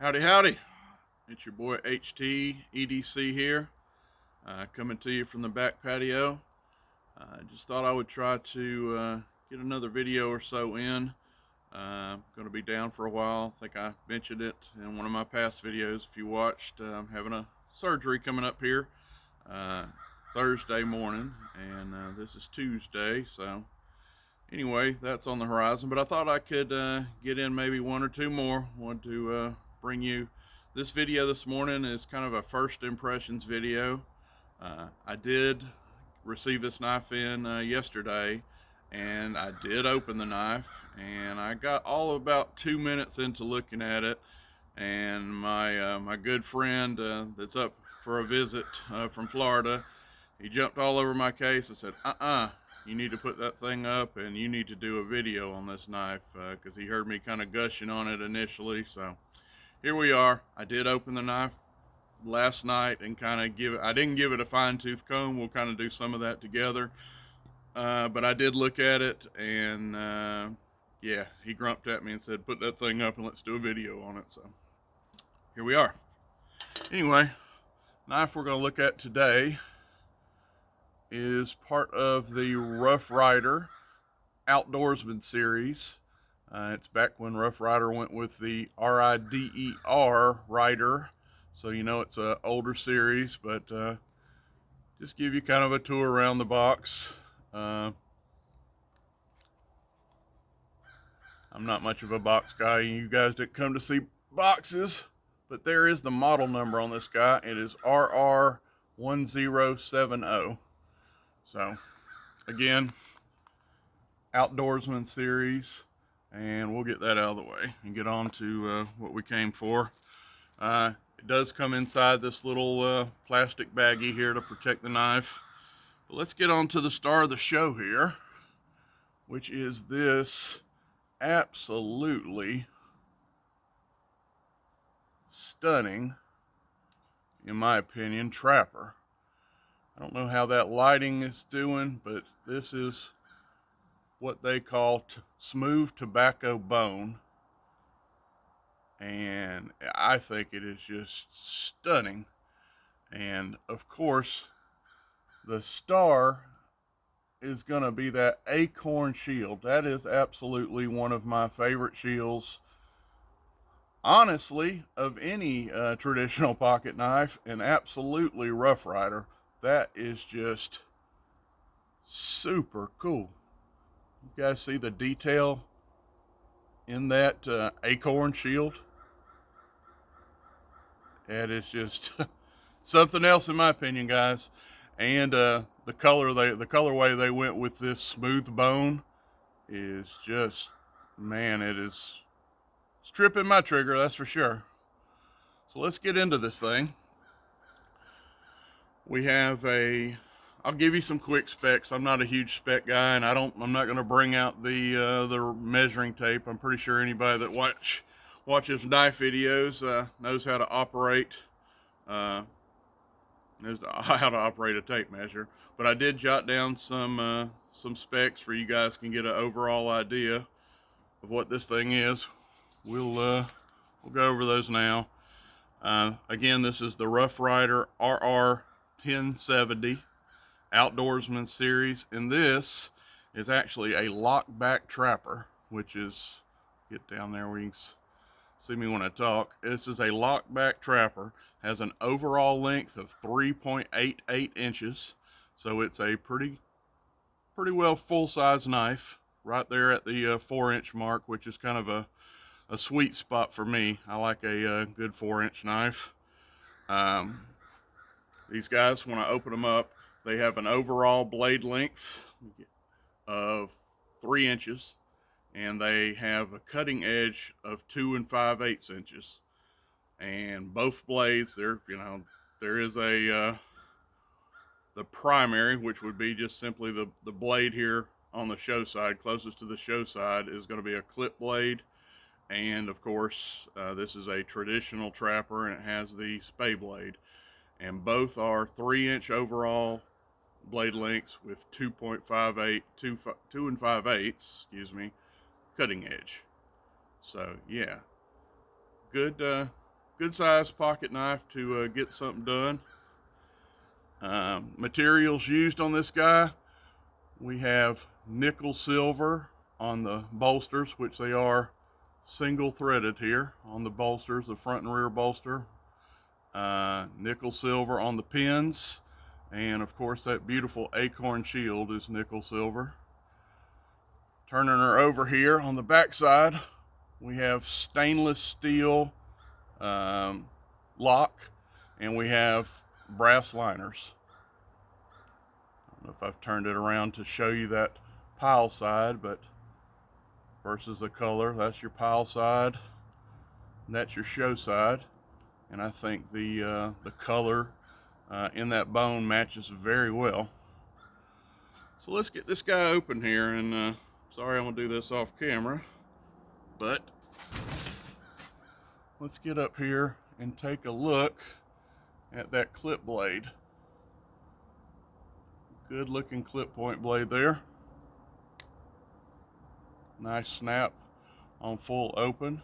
Howdy, howdy. It's your boy HT EDC here, coming to you from the back patio. I just thought I would try to get another video or so in. I'm going to be down for a while. I think I mentioned it in one of my past videos. If you watched, I'm having a surgery coming up here Thursday morning, and this is Tuesday, so anyway, that's on the horizon. But I thought I could get in maybe one or two more. Wanted to bring you this video this morning. Is kind of a first impressions video. I did receive this knife in yesterday, and I did open the knife, and I got all of about 2 minutes into looking at it, and my good friend that's up for a visit from Florida, he jumped all over my case and said, you need to put that thing up and you need to do a video on this knife, because he heard me kind of gushing on it initially. So here we are. I did open the knife last night and kind of I didn't give it a fine tooth comb. We'll kind of do some of that together. But I did look at it, and yeah, he grumped at me and said, put that thing up and let's do a video on it. So here we are. Anyway, knife we're going to look at today is part of the Rough Rider Outdoorsman Series. It's back when Rough Rider went with the RIDER Rider, so you know it's an older series, but just give you kind of a tour around the box. I'm not much of a box guy. You guys didn't come to see boxes, but there is the model number on this guy. It is RR1070. So again, Outdoorsman Series, and we'll get that out of the way and get on to what we came for. It does come inside this little plastic baggie here to protect the knife. But let's get on to the star of the show here, which is this absolutely stunning, in my opinion, trapper. I don't know how that lighting is doing, but this is what they call smooth tobacco bone, and I think it is just stunning. And of course, the star is going to be that acorn shield. That is absolutely one of my favorite shields, honestly, of any traditional pocket knife, and absolutely Rough Rider. That is just super cool. You guys see the detail in that acorn shield? That is just something else, in my opinion, guys. And the colorway they went with this smooth bone is just, man, it's tripping my trigger, that's for sure. So let's get into this thing. We have I'll give you some quick specs. I'm not a huge spec guy, and I'm not going to bring out the measuring tape. I'm pretty sure anybody that watches knife videos knows how to operate how to operate a tape measure. But I did jot down some specs for you guys can get an overall idea of what this thing is. We'll go over those now. Again, this is the Rough Rider RR1070 Outdoorsman Series, and this is actually a lockback trapper, which is, get down there where you can see me when I talk. This is a lockback trapper, has an overall length of 3.88 inches, so it's a pretty well full-size knife, right there at the 4-inch mark, which is kind of a sweet spot for me. I like a good 4-inch knife. These guys, when I open them up, they have an overall blade length of 3 inches, and they have a cutting edge of 2 5/8 inches. And both blades, there is the primary, which would be just simply the blade here on the show side, closest to the show side, is going to be a clip blade. And of course, this is a traditional trapper, and it has the spay blade. And both are 3-inch overall blade lengths with 2 5/8 cutting edge. So yeah, good good size pocket knife to get something done. Materials used on this guy, we have nickel silver on the bolsters, which they are single threaded here on the bolsters, the front and rear bolster. Nickel silver on the pins, and of course that beautiful acorn shield is nickel silver. Turning her over here on the back side, we have stainless steel lock, and we have brass liners. I don't know if I've turned it around to show you that pile side, but versus the color, that's your pile side, and that's your show side. And I think the color in that bone matches very well. So let's get this guy open here, and sorry I'm gonna do this off camera, but let's get up here and take a look at that clip blade. Good looking clip point blade there. Nice snap on full open.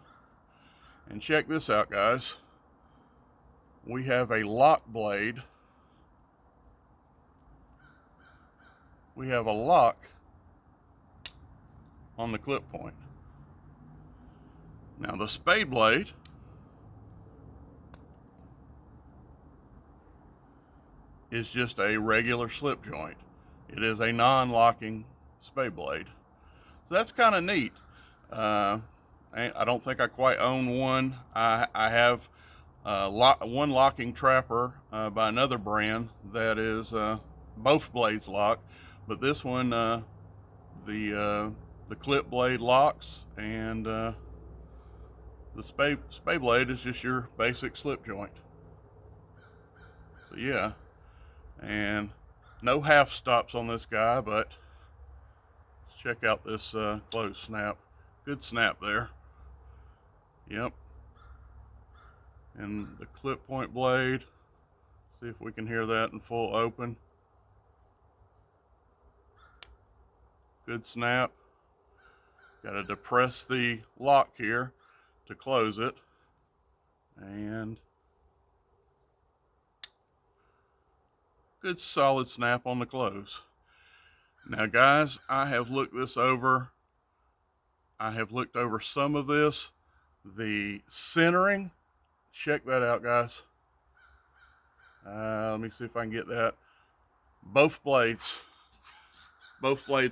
And check this out, guys. We have a lock blade. We have a lock on the clip point. Now the spade blade is just a regular slip joint. It is a non-locking spade blade. So that's kind of neat. I don't think I quite own one. I have one locking trapper by another brand that is both blades lock, but this one the clip blade locks, and the spade blade is just your basic slip joint. So yeah, and no half stops on this guy, but let's check out this close snap. Good snap there. Yep. And the clip point blade, see if we can hear that in full open. Good snap. Got to depress the lock here to close it, and good solid snap on the close. Now guys, I have looked this over. I have looked over some of this. The centering, check that out, guys. Let me see if I can get that. Both blades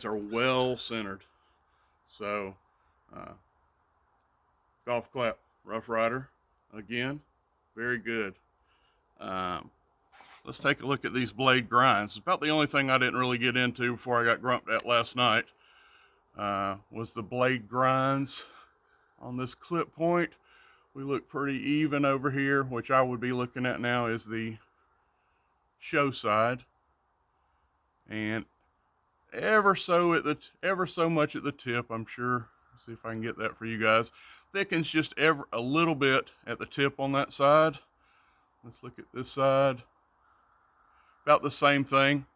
are well centered. So golf clap, Rough Rider, again, very good. Let's take a look at these blade grinds. It's about the only thing I didn't really get into before I got grumped at last night. Was the blade grinds on this clip point. We look pretty even over here. Which I would be looking at now is the show side, and ever so much at the tip. I'm sure. See if I can get that for you guys. Thickens just a little bit at the tip on that side. Let's look at this side. About the same thing.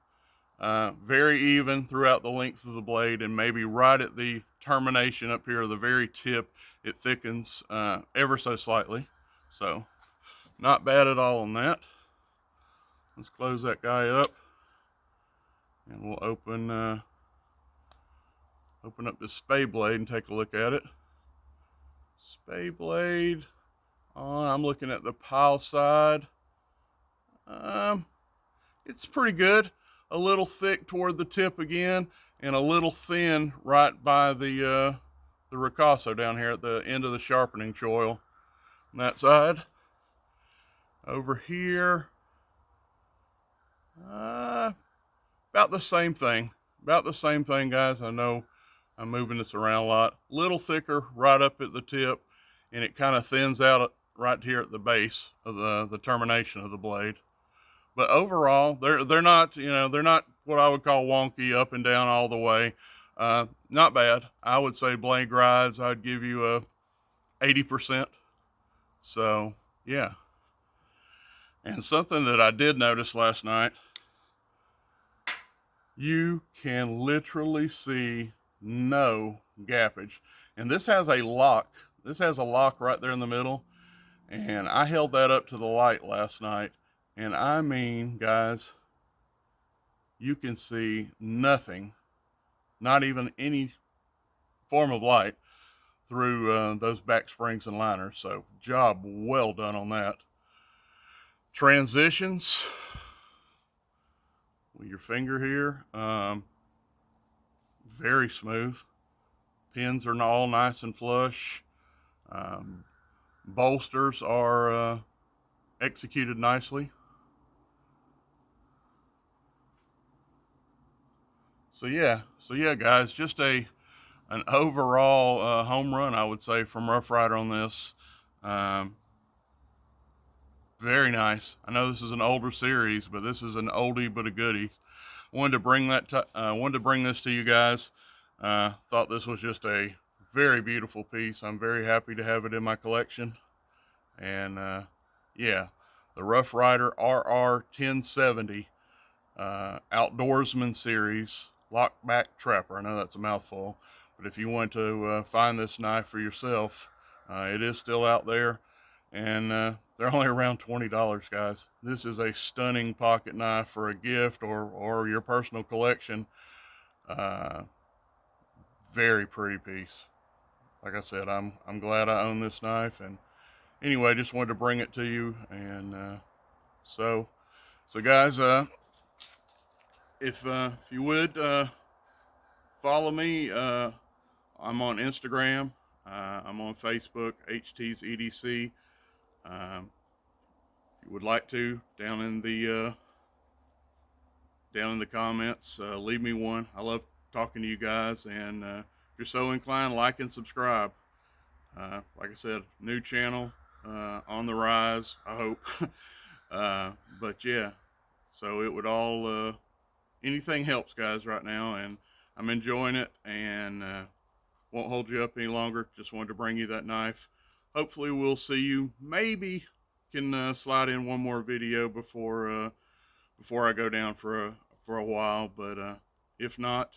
Very even throughout the length of the blade, and maybe right at the termination up here, the very tip, it thickens ever so slightly. So not bad at all on that. Let's close that guy up, and we'll open up the spade blade and take a look at it. Spade blade, I'm looking at the pile side. It's pretty good. A little thick toward the tip again, and a little thin right by the ricasso down here at the end of the sharpening choil on that side. Over here, about the same thing. About the same thing, guys. I know I'm moving this around a lot. Little thicker right up at the tip, and it kind of thins out right here at the base of the termination of the blade. But overall, they're not, they're not what I would call wonky up and down all the way. Not bad. I would say blade grides, I'd give you a 80%. So yeah. And something that I did notice last night, you can literally see no gappage. And this has a lock. This has a lock right there in the middle. And I held that up to the light last night, and I mean, guys, you can see nothing, not even any form of light through those back springs and liners. So job well done on that. Transitions with your finger here, very smooth. Pins are all nice and flush. Um, bolsters are executed nicely. So yeah, guys, just an overall home run, I would say, from Rough Rider on this. Um, very nice. I know this is an older series, but this is an oldie but a goodie. Wanted to bring wanted to bring this to you guys. Thought this was just a very beautiful piece. I'm very happy to have it in my collection. And yeah, the Rough Rider RR 1070 Outdoorsman Series lockback trapper. I know that's a mouthful, but if you want to find this knife for yourself, it is still out there, and they're only around $20, guys. This is a stunning pocket knife for a gift or your personal collection. Uh, very pretty piece. Like I said, I'm glad I own this knife, and anyway, just wanted to bring it to you. And so guys, if you would follow me, I'm on Instagram. I'm on Facebook, HT's EDC. If you would like to, down in the comments, leave me one. I love talking to you guys, and if you're so inclined, like and subscribe. Like I said, new channel on the rise, I hope. But yeah, so it would all anything helps, guys, right now, and I'm enjoying it, and won't hold you up any longer. Just wanted to bring you that knife. Hopefully we'll see you. Maybe can slide in one more video before I go down for a while. But if not,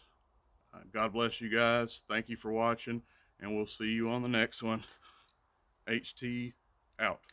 God bless you guys. Thank you for watching, and we'll see you on the next one. HT out.